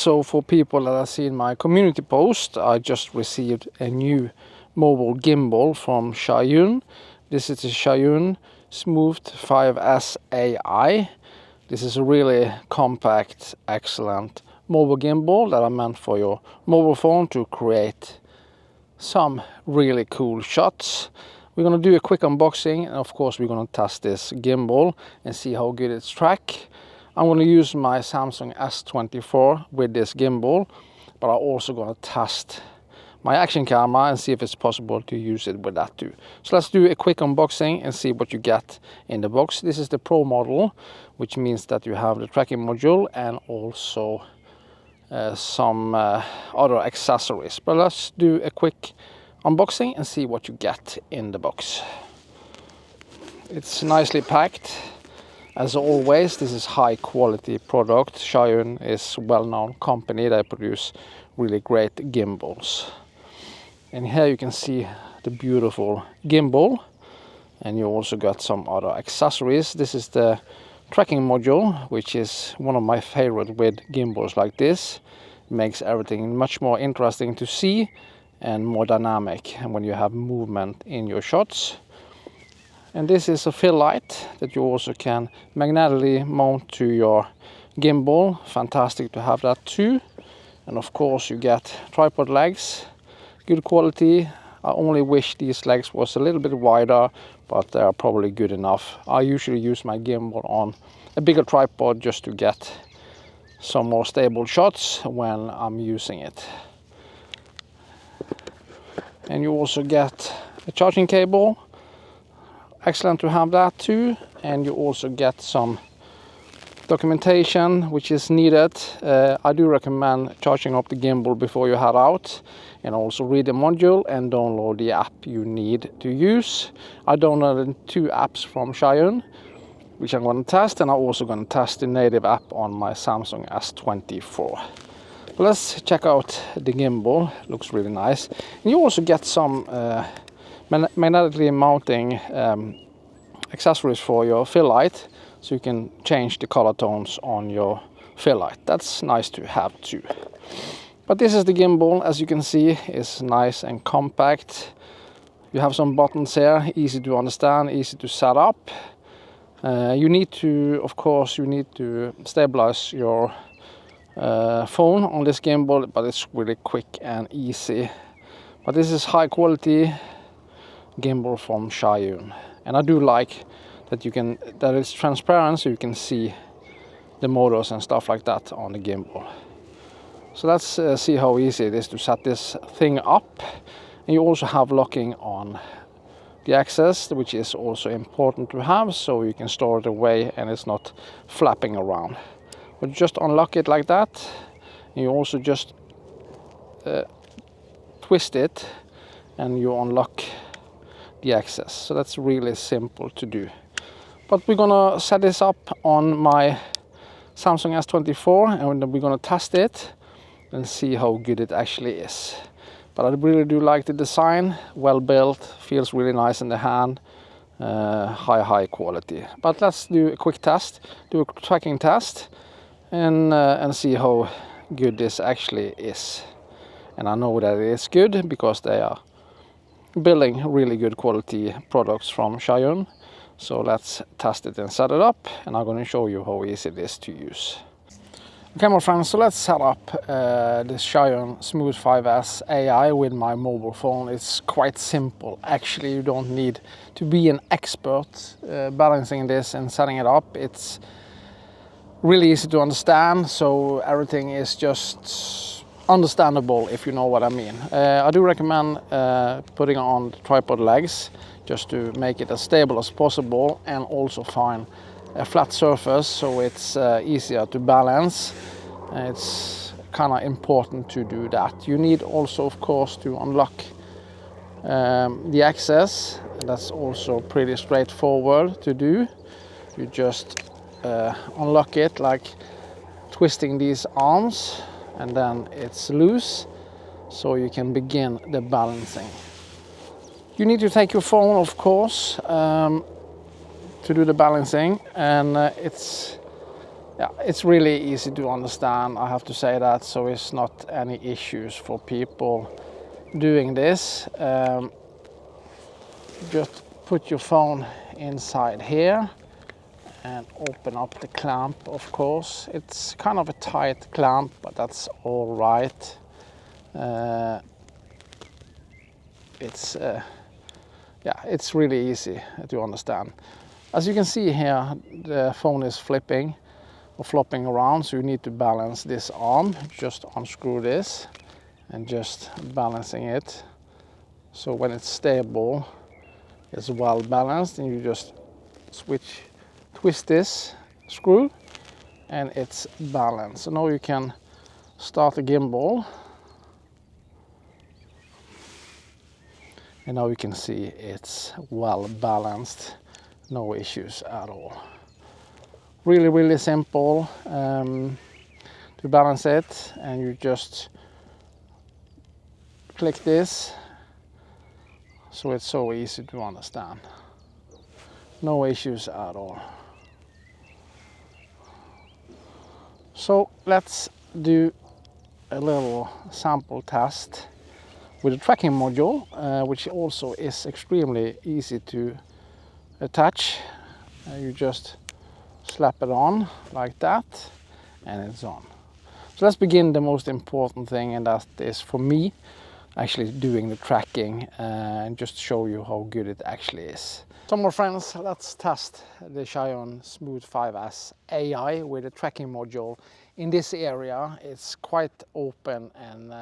so for people that have seen my community post, I just received a new mobile gimbal from Zhiyun. This is the Zhiyun Smooth 5S AI. This is a really compact, excellent mobile gimbal that are meant for your mobile phone to create some really cool shots. We're going to do a quick unboxing, and of course we're going to test this gimbal and see how good it's track. I'm going to use my Samsung S24 with this gimbal, but I'm also going to test my action camera and see if it's possible to use it with that too. So let's do a quick unboxing and see what you get in the box. This is the Pro model, which means that you have the tracking module and also some other accessories. But let's do a quick unboxing and see what you get in the box. It's nicely packed. As always, this is high quality product. Zhiyun is a well-known company. They produce really great gimbals. And here you can see the beautiful gimbal, and you also got some other accessories. This is the tracking module, which is one of my favorite with gimbals like this. It makes everything much more interesting to see and more dynamic when you have movement in your shots. And this is a fill light that you also can magnetically mount to your gimbal. Fantastic to have that too. And of course you get tripod legs, good quality. I only wish these legs was a little bit wider, but they are probably good enough. I usually use my gimbal on a bigger tripod just to get some more stable shots when I'm using it. And you also get a charging cable. Excellent to have that too. And you also get some documentation which is needed. I do recommend charging up the gimbal before you head out, and also read the module and download the app you need to use. I downloaded 2 apps from Zhiyun, which I'm going to test, and I'm also going to test the native app on my Samsung S24. Let's check out the gimbal. Looks really nice. And you also get some magnetically mounting accessories for your fill light, so you can change the color tones on your fill light. That's nice to have too. But this is the gimbal. As you can see, it's nice and compact. You have some buttons here, easy to understand, easy to set up. You need to, of course, stabilize your phone on this gimbal, but it's really quick and easy. But this is high quality gimbal from Zhiyun, and I do like that that it's transparent, so you can see the motors and stuff like that on the gimbal. So let's see how easy it is to set this thing up. And you also have locking on the axis, which is also important to have, so you can store it away and it's not flapping around. But just unlock it like that, and you also just twist it and you unlock the axis. So that's really simple to do. But we're gonna set this up on my Samsung S24, and we're gonna test it and see how good it actually is. But I really do like the design, well built, feels really nice in the hand, high quality. But let's do a quick test, do a tracking test, and see how good this actually is. And I know that it is good because they are building really good quality products from Zhiyun. So let's test it and set it up, and I'm going to show you how easy it is to use. Okay, my friends, so let's set up this Zhiyun Smooth 5S AI with my mobile phone. It's quite simple. Actually, you don't need to be an expert balancing this and setting it up. It's really easy to understand, so everything is just understandable, if you know what I mean. I do recommend putting on the tripod legs just to make it as stable as possible, and also find a flat surface so it's easier to balance. It's kind of important to do that. You need also, of course, to unlock the axis. That's also pretty straightforward to do. You just unlock it like twisting these arms, and then it's loose, so you can begin the balancing. You need to take your phone, of course, to do the balancing, and it's Yeah, it's really easy to understand, I have to say that, so it's not any issues for people doing this. Just put your phone inside here and open up the clamp, of course. It's kind of a tight clamp, but that's all right. Yeah, it's really easy to understand. As you can see here, the phone is flipping or flopping around, so you need to balance this arm. Just unscrew this and just balancing it. So when it's stable, it's well balanced, and you just twist this screw and it's balanced. So now you can start the gimbal. And now you can see it's well balanced, no issues at all. Really, really simple to balance it, and you just click this, so it's so easy to understand. No issues at all. So let's do a little sample test with a tracking module, which also is extremely easy to attach. You just slap it on like that and it's on. So let's begin the most important thing, and that is for me actually doing the tracking and just show you how good it actually is. So my friends, let's test the Zhiyun Smooth 5S AI with a tracking module. In this area it's quite open and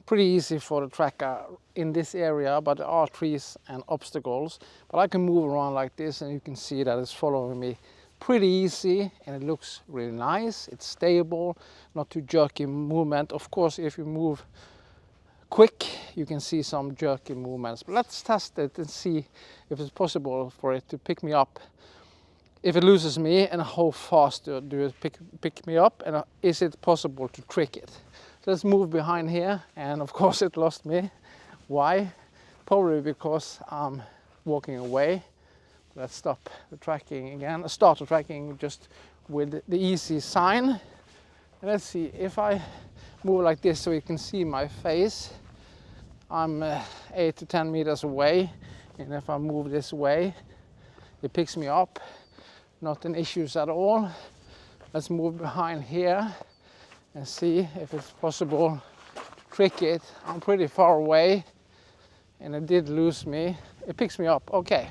pretty easy for the tracker in this area, but there are trees and obstacles. But I can move around like this and you can see that it's following me pretty easy, and it looks really nice. It's stable, not too jerky movement. Of course, if you move quick, you can see some jerky movements. But let's test it and see if it's possible for it to pick me up. If it loses me, and how fast do it pick me up, and is it possible to trick it? So let's move behind here, and of course it lost me. Why? Probably because I'm walking away. Let's stop the tracking again. Start the tracking just with the easy sign. And let's see if I move like this so you can see my face. I'm 8 to 10 meters away, and if I move this way, it picks me up. Not an issues at all. Let's move behind here and see if it's possible to trick it. I'm pretty far away, and it did lose me. It picks me up. Okay.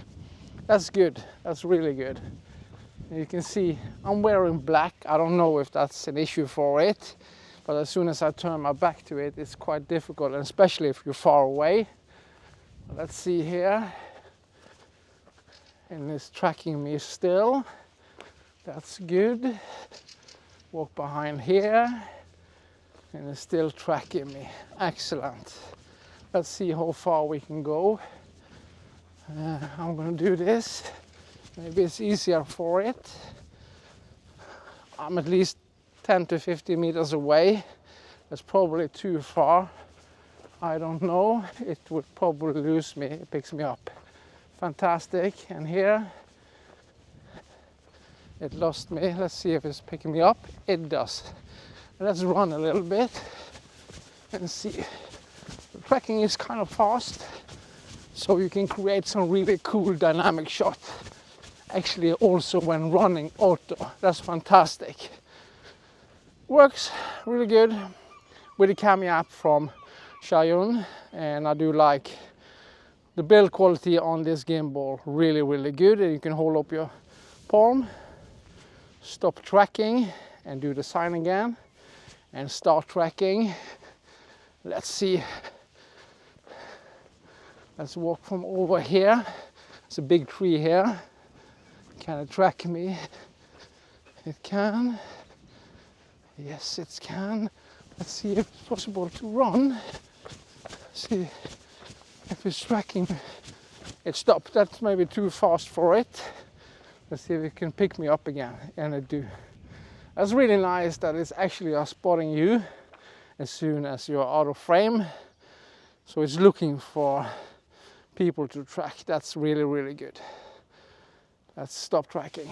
That's good, that's really good. You can see I'm wearing black. I don't know if that's an issue for it, but as soon as I turn my back to it, it's quite difficult, and especially if you're far away. Let's see here. And it's tracking me still. That's good. Walk behind here, and it's still tracking me. Excellent. Let's see how far we can go. I'm going to do this. Maybe it's easier for it. I'm at least 10 to 50 meters away. That's probably too far. I don't know. It would probably lose me. It picks me up. Fantastic. And here it lost me. Let's see if it's picking me up. It does. Let's run a little bit and see. The tracking is kind of fast, so you can create some really cool dynamic shots. Actually, also when running auto. That's fantastic. Works really good with the Cammy app from Zhiyun, and I do like the build quality on this gimbal. Really, really good. And you can hold up your palm, stop tracking, and do the sign again, and start tracking. Let's see. Let's walk from over here. It's a big tree here. Can it track me? It can. Yes, it can. Let's see if it's possible to run. See if it's tracking. It stopped. That's maybe too fast for it. Let's see if it can pick me up again. And it do. That's really nice that it's actually spotting you as soon as you're out of frame. So it's looking for people to track. That's really, really good. Let's stop tracking.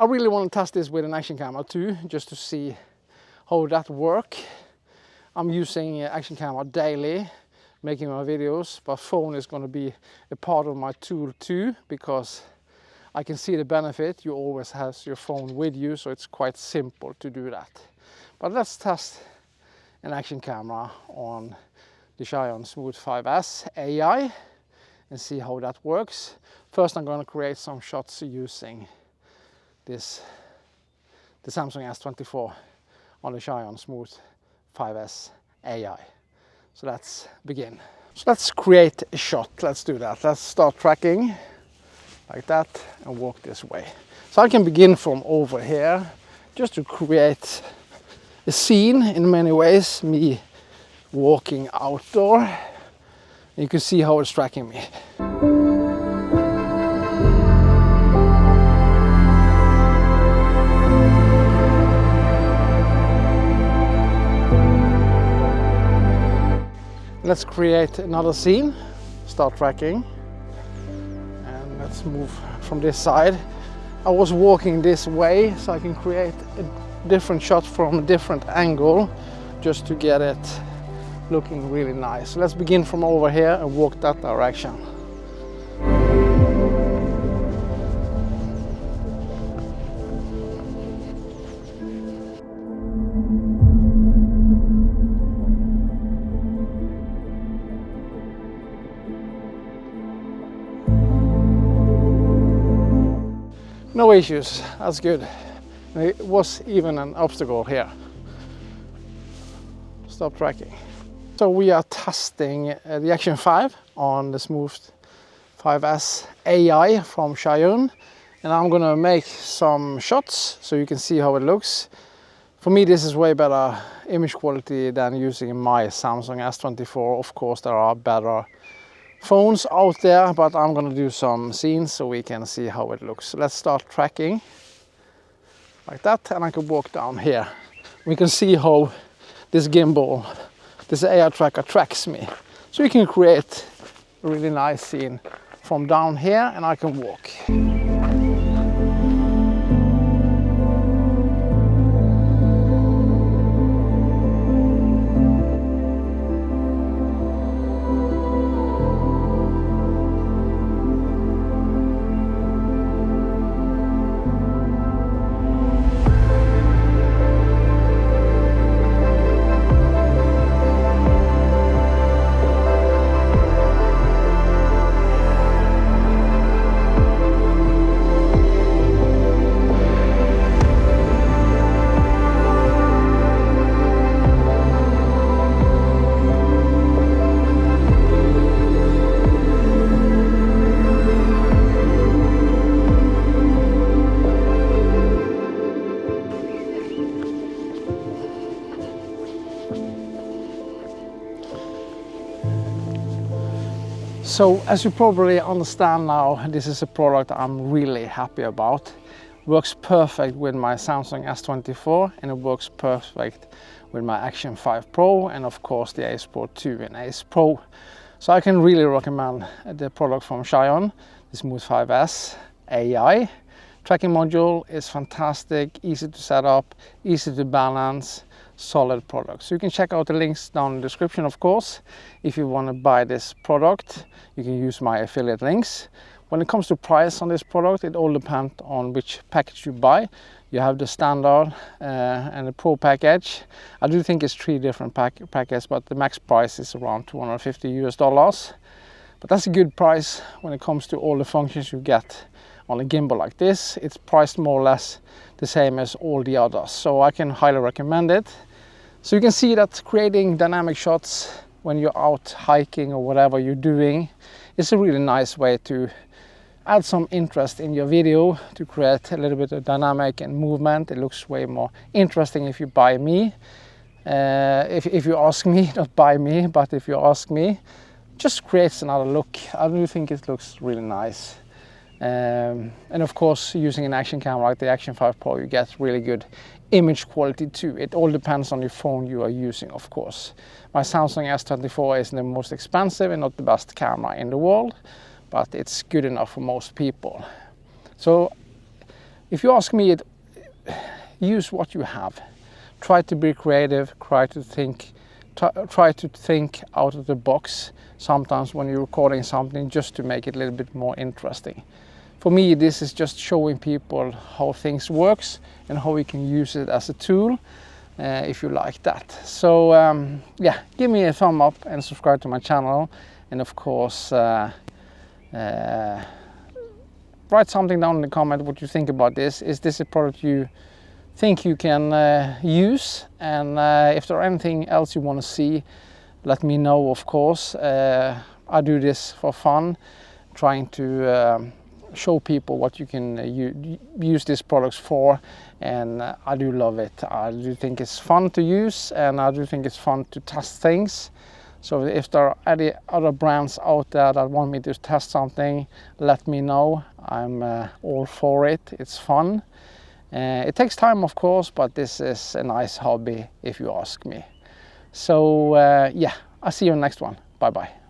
I really want to test this with an action camera too, just to see how that works. I'm using action camera daily, making my videos, but phone is going to be a part of my tool too, because I can see the benefit. You always have your phone with you, so it's quite simple to do that. But let's test an action camera on the Zhiyun Smooth 5S AI and see how that works. First, I'm going to create some shots using the Samsung S24 on the Zhiyun Smooth 5S AI. So let's begin. So let's create a shot. Let's do that. Let's start tracking like that and walk this way. So I can begin from over here just to create a scene in many ways, me walking outdoor. You can see how it's tracking me. Let's create another scene, start tracking, and let's move from this side. I was walking this way so I can create a different shot from a different angle just to get it looking really nice. So let's begin from over here and walk that direction. No issues, that's good. It was even an obstacle here. Stop tracking. So we are testing the Action 5 on the Smooth 5S AI from Zhiyun, and I'm gonna make some shots so you can see how it looks. For me, this is way better image quality than using my Samsung S24. Of course, there are better phones out there, but I'm gonna do some scenes so we can see how it looks. So let's start tracking like that, and I can walk down here. We can see how this gimbal, this AI tracker tracks me. So you can create a really nice scene from down here, and I can walk. So as you probably understand now, this is a product I'm really happy about. Works perfect with my Samsung S24, and it works perfect with my Action 5 Pro, and of course the Ace Pro 2 and Ace Pro. So I can really recommend the product from Zhiyun, the Smooth 5S AI. Tracking module is fantastic, easy to set up, easy to balance, solid product. So you can check out the links down in the description, of course. If you want to buy this product, you can use my affiliate links. When it comes to price on this product, it all depends on which package you buy. You have the standard and the pro package. I do think it's 3 different packages, but the max price is around $250 US. But that's a good price when it comes to all the functions you get on a gimbal like this. It's priced more or less the same as all the others, so I can highly recommend it. So you can see that creating dynamic shots when you're out hiking or whatever you're doing is a really nice way to add some interest in your video, to create a little bit of dynamic and movement. It looks way more interesting if you buy me. If you ask me, not buy me, but if you ask me, just creates another look. I do think it looks really nice. And of course, using an action camera like the Action 5 Pro, you get really good image quality too. It all depends on your phone you are using, of course. My Samsung S24 isn't the most expensive and not the best camera in the world, but it's good enough for most people. So if you ask me, use what you have. Try to be creative, try to think out of the box sometimes when you're recording something, just to make it a little bit more interesting. For me, this is just showing people how things works and how we can use it as a tool, if you like that. So yeah, give me a thumb up and subscribe to my channel, and of course write something down in the comment what you think about this. Is this a product you think you can use? And if there anything else you want to see, let me know, of course. I do this for fun, trying to show people what you can use these products for, and I do love it. I do think it's fun to use, and I do think it's fun to test things. So if there are any other brands out there that want me to test something, let me know. I'm all for it. It's fun. It takes time, of course, but this is a nice hobby if you ask me. So yeah, I'll see you in the next one. Bye bye.